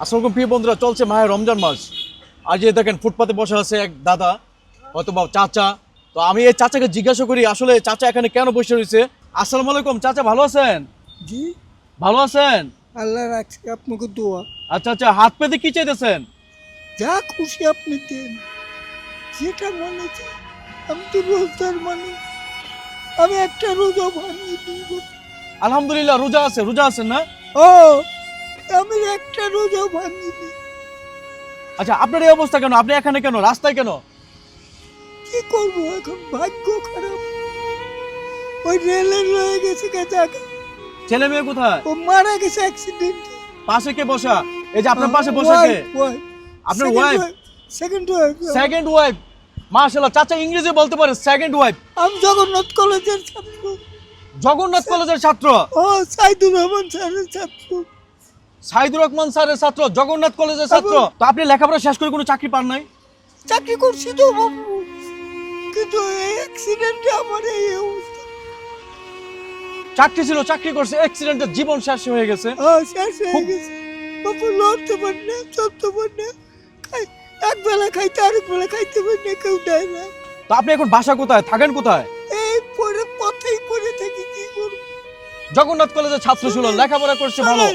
আসসালামু প্রিয় বন্ধুরা, চলছে মাহে রমজান মাস। আজ এই দেখেন ফুটপাতে বসে আছে এক দাদা, হয়তো বা চাচা। তো আমি এই চাচাকে জিজ্ঞাসা করি আসলে চাচা এখানে কেন বসে রয়েছে। আসসালামু আলাইকুম চাচা, ভালো আছেন? জি, ভালো আছেন? আল্লাহ রাখছে আপনাকে দোয়া। আচ্ছা আচ্ছা, হাত পেতে কি চাইতেছেন? যা খুশি আপনি দেন, যেটা মনে চায়। আমি তো রোজদার মানুষ, আমি একটা রোজা ভাঙিয়ে দিব। আলহামদুলিল্লাহ, রোজা আছেন না? ও, আমি একটা রোজা ভাঙিয়ে দিই। আচ্ছা, আপনার এই অবস্থা কেন? আপনি এখানে কেন, রাস্তায় কেন? কি করবো এখন, ভাগ্য খারাপ। ওই রেলের রয়ে গেছে জায়গা, ছেলে মেয়ে কোথায়? ও মারা গেছে অ্যাক্সিডেন্টে। পাশে কে বসা? এই যে আপনার পাশে বসে কে? আপনার wife? Second wife. Second wife, মাশাআল্লাহ। চাচা ইংরেজি বলতে পারে, সেকেন্ড ওয়াইফ। আমি জগন্নাথ কলেজের ছাত্র। জগন্নাথ কলেজের ছাত্র? ও, সাইদুর রহমান স্যারের ছাত্র। সাইদুর রহমান স্যারের ছাত্র, জগন্নাথ কলেজের ছাত্র। তো আপনি লেখাপড়া শেষ করে কোনো চাকরি পান নাই? চাকরি করছি তো বাবু, কিন্তু এই অ্যাক্সিডেন্টে আমার এই অবস্থা। চাকরি ছিল, চাকরি করছে, অ্যাক্সিডেন্টে জীবন শেষ হয়ে গেছে। শেষ হয়ে গেছে বাবু, লড়তে পারি না, চলতে পারি না। এক বেলা খাইতে আরেক বেলা খাইতে পারি না, কেউ দেয় না। তো আপনি এখন বাসা কোথায়, থাকেন কোথায়? এই পরে পথেই পড়ে থাকি, কি করব। জগন্নাথ কলেজের ছাত্র ছিল, লেখাপড়া করছে ভালো,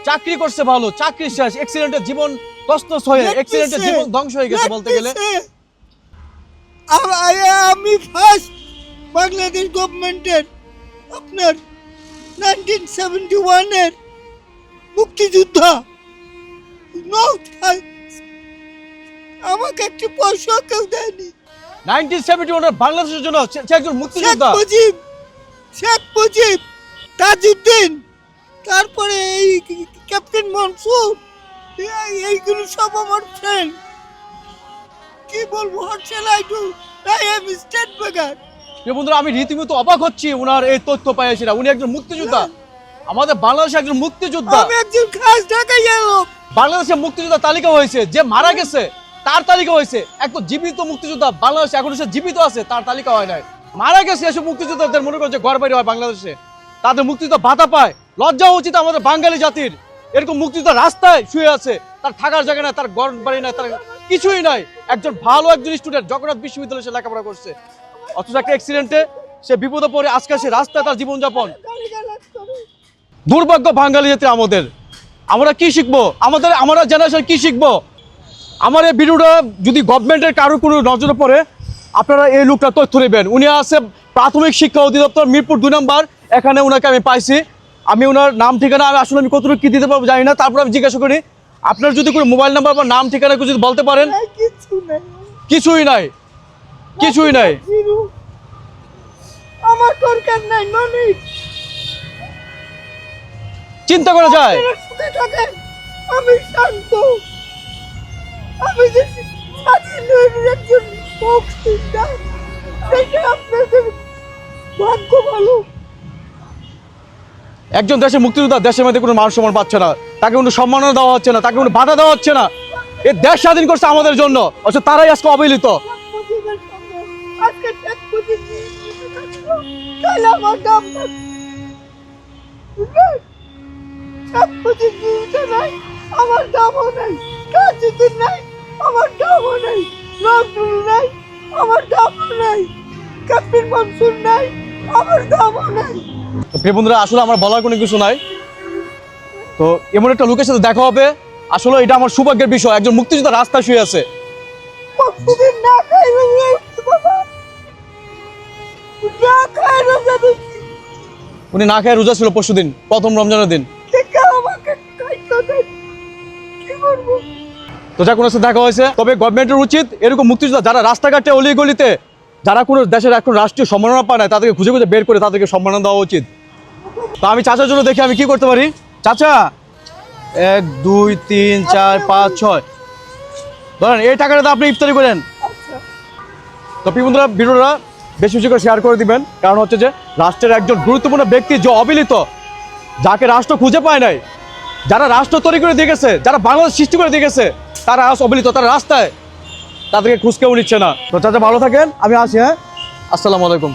চাকরি করছে ভালো, চাকরি শেষ, অ্যাক্সিডেন্টে জীবন তছনছ হয়ে, অ্যাক্সিডেন্টে জীবন ধ্বংস হয়ে গেছে বলতে গেলে। আমি ফার্স্ট বাংলাদেশ গভর্নমেন্টের আপনার 1971 এর মুক্তিযোদ্ধা। আমাকে একটি পয়সা কেউ দেয়নি। 1971 বাংলাদেশের জন্য সে একজন মুক্তিযোদ্ধা। শেখ মুজিব, তাজউদ্দিন, তারপরে এই ক্যাপ্টেন মনসুর, এইগুলো সব আমার ফ্রেন্ড। কি বলবো, what shall I do, I am state beggar. বন্ধুরা, আমি রীতিমতো অবাক হচ্ছি ওনার এই তথ্য পাই সেটা। উনি একজন মুক্তিযোদ্ধা, আমাদের বাংলাদেশে একজন মুক্তিযোদ্ধা। আমি একজন খাস ঢাকাইয়া লোক। বাংলাদেশের মুক্তিযোদ্ধা তালিকা হয়েছে, যে মারা গেছে তার তালিকা হয়েছে। একদম জীবিত মুক্তিযোদ্ধা বাংলাদেশে এখন সে জীবিত আছে, তার তালিকা হয় নাই। মারা গেছে এসব মুক্তিযোদ্ধাদের মনে করছে ঘর বাড়ি হয় বাংলাদেশে, তাদের মুক্তিযোদ্ধা ভাতা পায়। লজ্জা উচিত আমাদের বাঙালি জাতির। এরকম মুক্তিযোদ্ধা রাস্তায় শুয়ে আছে, তার থাকার জায়গা নাই, তার ঘর বাড়ি নাই, তার কিছুই নাই। একজন ভালো একজন স্টুডেন্ট, জগন্নাথ বিশ্ববিদ্যালয়ে সে লেখাপড়া করছে, অথচ একটা অ্যাক্সিডেন্টে সে বিপদে পড়ে আজকে সে রাস্তায় তার জীবনযাপন। দুর্ভাগ্য বাঙালি জাতি আমাদের। আমরা কি শিখবো? আমরা জেনারেশন কি শিখবো? আমার এই ভিডিওটা যদি গভর্নমেন্টের কারোর কোনো নজরে পড়ে, আপনারা এই লোকটা তথ্য নেবেন। উনি আছে প্রাথমিক শিক্ষা অধিদপ্তর, মিরপুর 2 নম্বর। এখানে ওনাকে আমি পাইছি। আমি ওনার নাম ঠিকানা আসলে আমি কতটুকু কি দিতে পারবো জানি না। তারপর আমি জিজ্ঞাসা করি, আপনার যদি কোনো মোবাইল নাম্বার বা নাম ঠিকানা যদি বলতে পারেন। কিছুই নাই, কিছুই নাই। আমার দরকার নাই, মানিক। চিন্তা করা যায়? আমি শান্ত, আমি যে স্বাধীন একজন মুক্তিযোদ্ধা, সেটা আপনাদের ভাগ্য ভালো। একজন দেশের মুক্তিযোদ্ধা দেশের মধ্যে কোনো মান সম্মান পাচ্ছে না, তাকে কোনো সম্মাননা দেওয়া হচ্ছে না, তাকে কোনো বাধা দেওয়া হচ্ছে না। এই দেশ স্বাধীন করছে আমাদের জন্য, অথচ তারাই আজকে অবহেলিত। আজকে শেখ মুজিব তাহলে আমার দাম শেখ মুজিব নাই, আমার দামও নাই। তাজউদ্দিন নাই, আমার দামও নাই। নজরুল নাই, আমার দামও নাই। ক্যাপ্টেন মনসুর নাই, আমার দামও নাই। প্রিয় বন্ধুরা, আসলে আমার বলার কোনো কিছু নাই। তো এমন একটা লোকের সাথে দেখা হবে, আসলে এটা আমার সৌভাগ্যের বিষয়। একজন মুক্তিযোদ্ধা রাস্তায় শুয়ে আছে। উনি না খেয়ে রোজা ছিল পরশুদিন, প্রথম রমজানের দিন। তো যাক, ওনার সাথে দেখা হয়েছে। তবে গভর্নমেন্টের উচিত এরকম মুক্তিযোদ্ধা যারা রাস্তাঘাটে অলি গলিতে, যারা কোনো দেশের এখন রাষ্ট্রীয় সম্মাননা পায় না, তাদেরকে খুঁজে খুঁজে বের করে তাদেরকে সম্মাননা দেওয়া উচিত। তো আমি চাচার জন্য দেখি আমি কি করতে পারি। চাচা, 1 2 3 4 5 6 ধরেন, এই টাকাটা আপনি ইফতারি করেন। তো প্রিয় বন্ধুরা, ভিডিওটা বেশি বেশি করে শেয়ার করে দিবেন। কারণ হচ্ছে যে রাষ্ট্রের একজন গুরুত্বপূর্ণ ব্যক্তি যে অবহেলিত, যাকে রাষ্ট্র খুঁজে পায় নাই, যারা রাষ্ট্র তৈরি করে দিয়ে গেছে, যারা বাংলাদেশ সৃষ্টি করে দিয়ে গেছে, তারা আজ অবহেলিত, তারা রাস্তায়, তাদেরকে খুঁজ কেউ নিচ্ছে না। তো চাচা ভালো থাকেন, আমি আসি। হ্যাঁ, আসসালামু আলাইকুম।